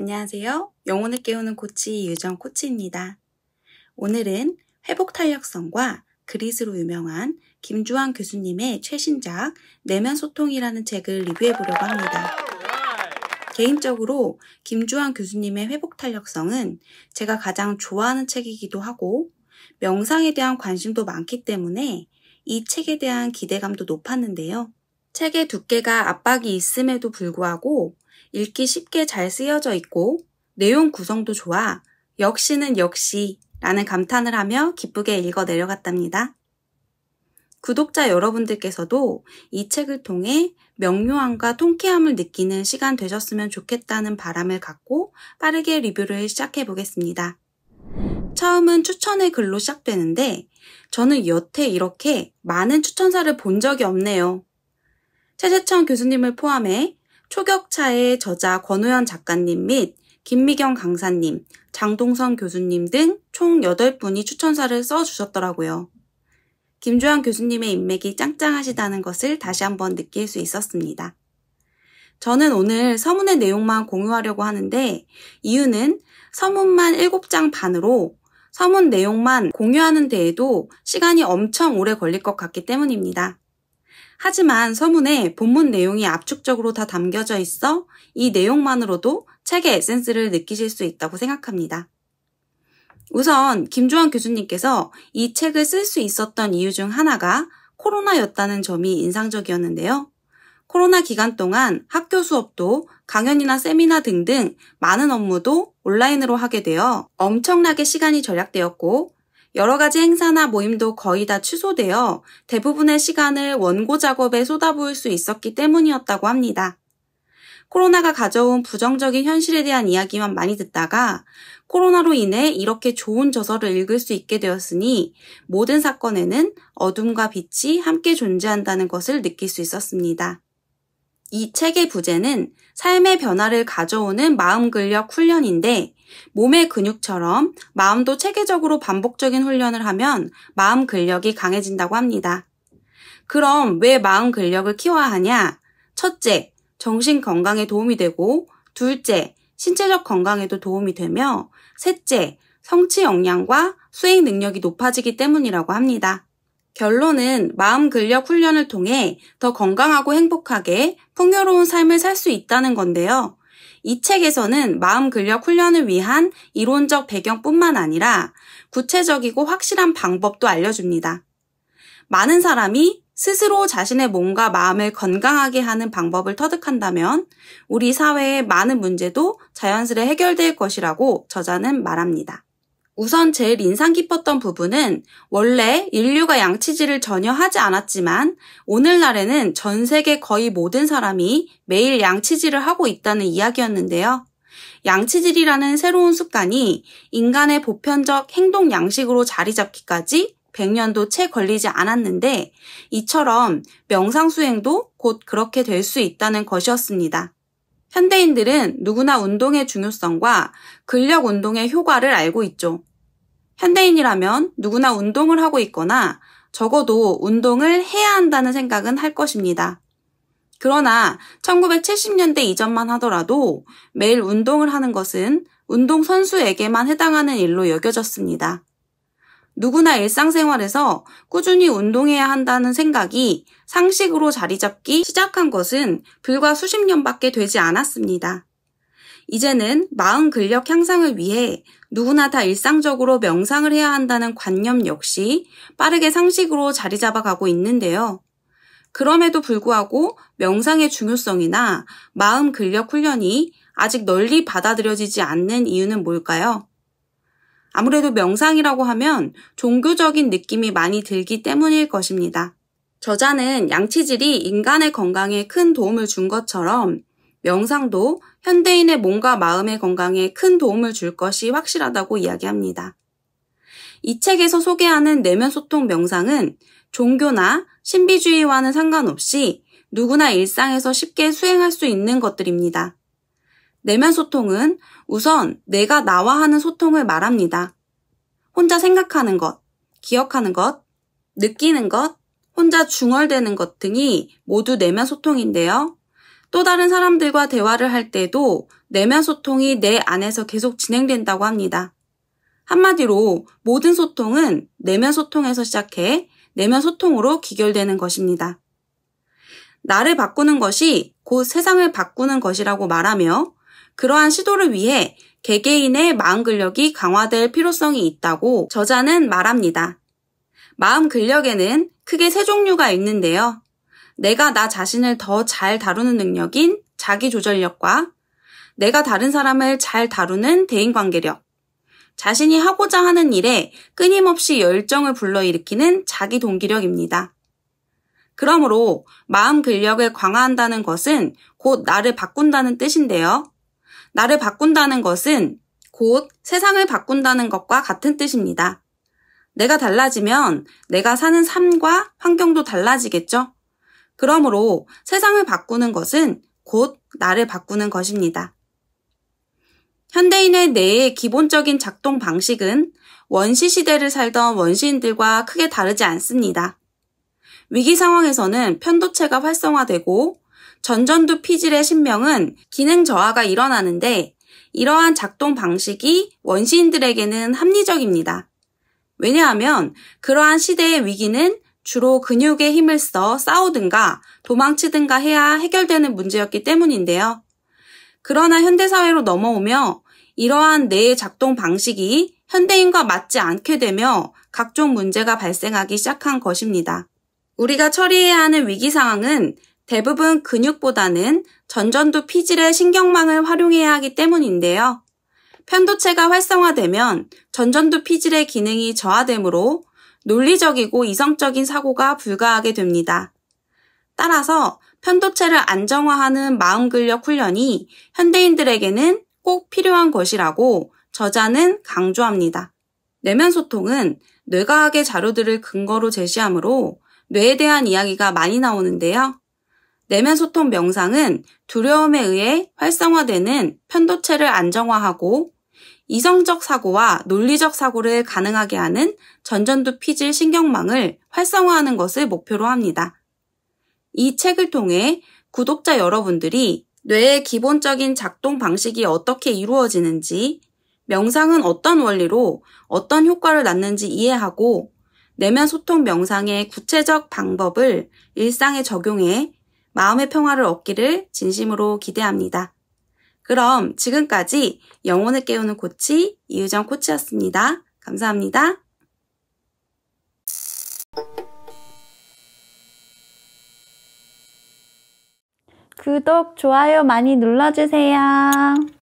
안녕하세요. 영혼을 깨우는 코치 유정 코치입니다. 오늘은 회복탄력성과 그릿으로 유명한 김주환 교수님의 최신작 내면 소통이라는 책을 리뷰해보려고 합니다. 개인적으로 김주환 교수님의 회복탄력성은 제가 가장 좋아하는 책이기도 하고 명상에 대한 관심도 많기 때문에 이 책에 대한 기대감도 높았는데요. 책의 두께가 압박이 있음에도 불구하고 읽기 쉽게 잘 쓰여져 있고 내용 구성도 좋아 역시는 역시 라는 감탄을 하며 기쁘게 읽어 내려갔답니다. 구독자 여러분들께서도 이 책을 통해 명료함과 통쾌함을 느끼는 시간 되셨으면 좋겠다는 바람을 갖고 빠르게 리뷰를 시작해 보겠습니다. 처음은 추천의 글로 시작되는데 저는 여태 이렇게 많은 추천사를 본 적이 없네요. 최재천 교수님을 포함해 초격차의 저자 권호연 작가님 및 김미경 강사님, 장동선 교수님 등 총 8분이 추천사를 써주셨더라고요. 김주환 교수님의 인맥이 짱짱하시다는 것을 다시 한번 느낄 수 있었습니다. 저는 오늘 서문의 내용만 공유하려고 하는데 이유는 서문만 7장 반으로 서문 내용만 공유하는 데에도 시간이 엄청 오래 걸릴 것 같기 때문입니다. 하지만 서문에 본문 내용이 압축적으로 다 담겨져 있어 이 내용만으로도 책의 에센스를 느끼실 수 있다고 생각합니다. 우선 김주환 교수님께서 이 책을 쓸 수 있었던 이유 중 하나가 코로나였다는 점이 인상적이었는데요. 코로나 기간 동안 학교 수업도 강연이나 세미나 등등 많은 업무도 온라인으로 하게 되어 엄청나게 시간이 절약되었고 여러 가지 행사나 모임도 거의 다 취소되어 대부분의 시간을 원고 작업에 쏟아부을 수 있었기 때문이었다고 합니다. 코로나가 가져온 부정적인 현실에 대한 이야기만 많이 듣다가 코로나로 인해 이렇게 좋은 저서를 읽을 수 있게 되었으니 모든 사건에는 어둠과 빛이 함께 존재한다는 것을 느낄 수 있었습니다. 이 책의 부제는 삶의 변화를 가져오는 마음 근력 훈련인데 몸의 근육처럼 마음도 체계적으로 반복적인 훈련을 하면 마음 근력이 강해진다고 합니다. 그럼 왜 마음 근력을 키워야 하냐? 첫째, 정신 건강에 도움이 되고 둘째, 신체적 건강에도 도움이 되며 셋째, 성취 역량과 수행 능력이 높아지기 때문이라고 합니다. 결론은 마음 근력 훈련을 통해 더 건강하고 행복하게 풍요로운 삶을 살 수 있다는 건데요. 이 책에서는 마음 근력 훈련을 위한 이론적 배경뿐만 아니라 구체적이고 확실한 방법도 알려줍니다. 많은 사람이 스스로 자신의 몸과 마음을 건강하게 하는 방법을 터득한다면 우리 사회의 많은 문제도 자연스레 해결될 것이라고 저자는 말합니다. 우선 제일 인상 깊었던 부분은 원래 인류가 양치질을 전혀 하지 않았지만 오늘날에는 전 세계 거의 모든 사람이 매일 양치질을 하고 있다는 이야기였는데요. 양치질이라는 새로운 습관이 인간의 보편적 행동 양식으로 자리 잡기까지 100년도 채 걸리지 않았는데 이처럼 명상 수행도 곧 그렇게 될 수 있다는 것이었습니다. 현대인들은 누구나 운동의 중요성과 근력 운동의 효과를 알고 있죠. 현대인이라면 누구나 운동을 하고 있거나 적어도 운동을 해야 한다는 생각은 할 것입니다. 그러나 1970년대 이전만 하더라도 매일 운동을 하는 것은 운동선수에게만 해당하는 일로 여겨졌습니다. 누구나 일상생활에서 꾸준히 운동해야 한다는 생각이 상식으로 자리 잡기 시작한 것은 불과 수십 년밖에 되지 않았습니다. 이제는 마음 근력 향상을 위해 누구나 다 일상적으로 명상을 해야 한다는 관념 역시 빠르게 상식으로 자리 잡아가고 있는데요. 그럼에도 불구하고 명상의 중요성이나 마음 근력 훈련이 아직 널리 받아들여지지 않는 이유는 뭘까요? 아무래도 명상이라고 하면 종교적인 느낌이 많이 들기 때문일 것입니다. 저자는 양치질이 인간의 건강에 큰 도움을 준 것처럼 명상도 현대인의 몸과 마음의 건강에 큰 도움을 줄 것이 확실하다고 이야기합니다. 이 책에서 소개하는 내면 소통 명상은 종교나 신비주의와는 상관없이 누구나 일상에서 쉽게 수행할 수 있는 것들입니다. 내면 소통은 우선 내가 나와 하는 소통을 말합니다. 혼자 생각하는 것, 기억하는 것, 느끼는 것, 혼자 중얼대는 것 등이 모두 내면 소통인데요. 또 다른 사람들과 대화를 할 때도 내면 소통이 내 안에서 계속 진행된다고 합니다. 한마디로 모든 소통은 내면 소통에서 시작해 내면 소통으로 귀결되는 것입니다. 나를 바꾸는 것이 곧 세상을 바꾸는 것이라고 말하며 그러한 시도를 위해 개개인의 마음 근력이 강화될 필요성이 있다고 저자는 말합니다. 마음 근력에는 크게 세 종류가 있는데요. 내가 나 자신을 더 잘 다루는 능력인 자기조절력과 내가 다른 사람을 잘 다루는 대인관계력, 자신이 하고자 하는 일에 끊임없이 열정을 불러일으키는 자기동기력입니다. 그러므로 마음 근력을 강화한다는 것은 곧 나를 바꾼다는 뜻인데요. 나를 바꾼다는 것은 곧 세상을 바꾼다는 것과 같은 뜻입니다. 내가 달라지면 내가 사는 삶과 환경도 달라지겠죠? 그러므로 세상을 바꾸는 것은 곧 나를 바꾸는 것입니다. 현대인의 뇌의 기본적인 작동 방식은 원시 시대를 살던 원시인들과 크게 다르지 않습니다. 위기 상황에서는 편도체가 활성화되고 전전두 피질의 신명은 기능 저하가 일어나는데 이러한 작동 방식이 원시인들에게는 합리적입니다. 왜냐하면 그러한 시대의 위기는 주로 근육의 힘을 써 싸우든가 도망치든가 해야 해결되는 문제였기 때문인데요. 그러나 현대사회로 넘어오며 이러한 뇌의 작동 방식이 현대인과 맞지 않게 되며 각종 문제가 발생하기 시작한 것입니다. 우리가 처리해야 하는 위기 상황은 대부분 근육보다는 전전두 피질의 신경망을 활용해야 하기 때문인데요. 편도체가 활성화되면 전전두 피질의 기능이 저하되므로 논리적이고 이성적인 사고가 불가하게 됩니다. 따라서 편도체를 안정화하는 마음 근력 훈련이 현대인들에게는 꼭 필요한 것이라고 저자는 강조합니다. 내면 소통은 뇌과학의 자료들을 근거로 제시하므로 뇌에 대한 이야기가 많이 나오는데요. 내면 소통 명상은 두려움에 의해 활성화되는 편도체를 안정화하고 이성적 사고와 논리적 사고를 가능하게 하는 전전두 피질 신경망을 활성화하는 것을 목표로 합니다. 이 책을 통해 구독자 여러분들이 뇌의 기본적인 작동 방식이 어떻게 이루어지는지, 명상은 어떤 원리로 어떤 효과를 낳는지 이해하고 내면 소통 명상의 구체적 방법을 일상에 적용해 마음의 평화를 얻기를 진심으로 기대합니다. 그럼 지금까지 영혼을 깨우는 코치 이유정 코치였습니다. 감사합니다. 구독, 좋아요 많이 눌러주세요.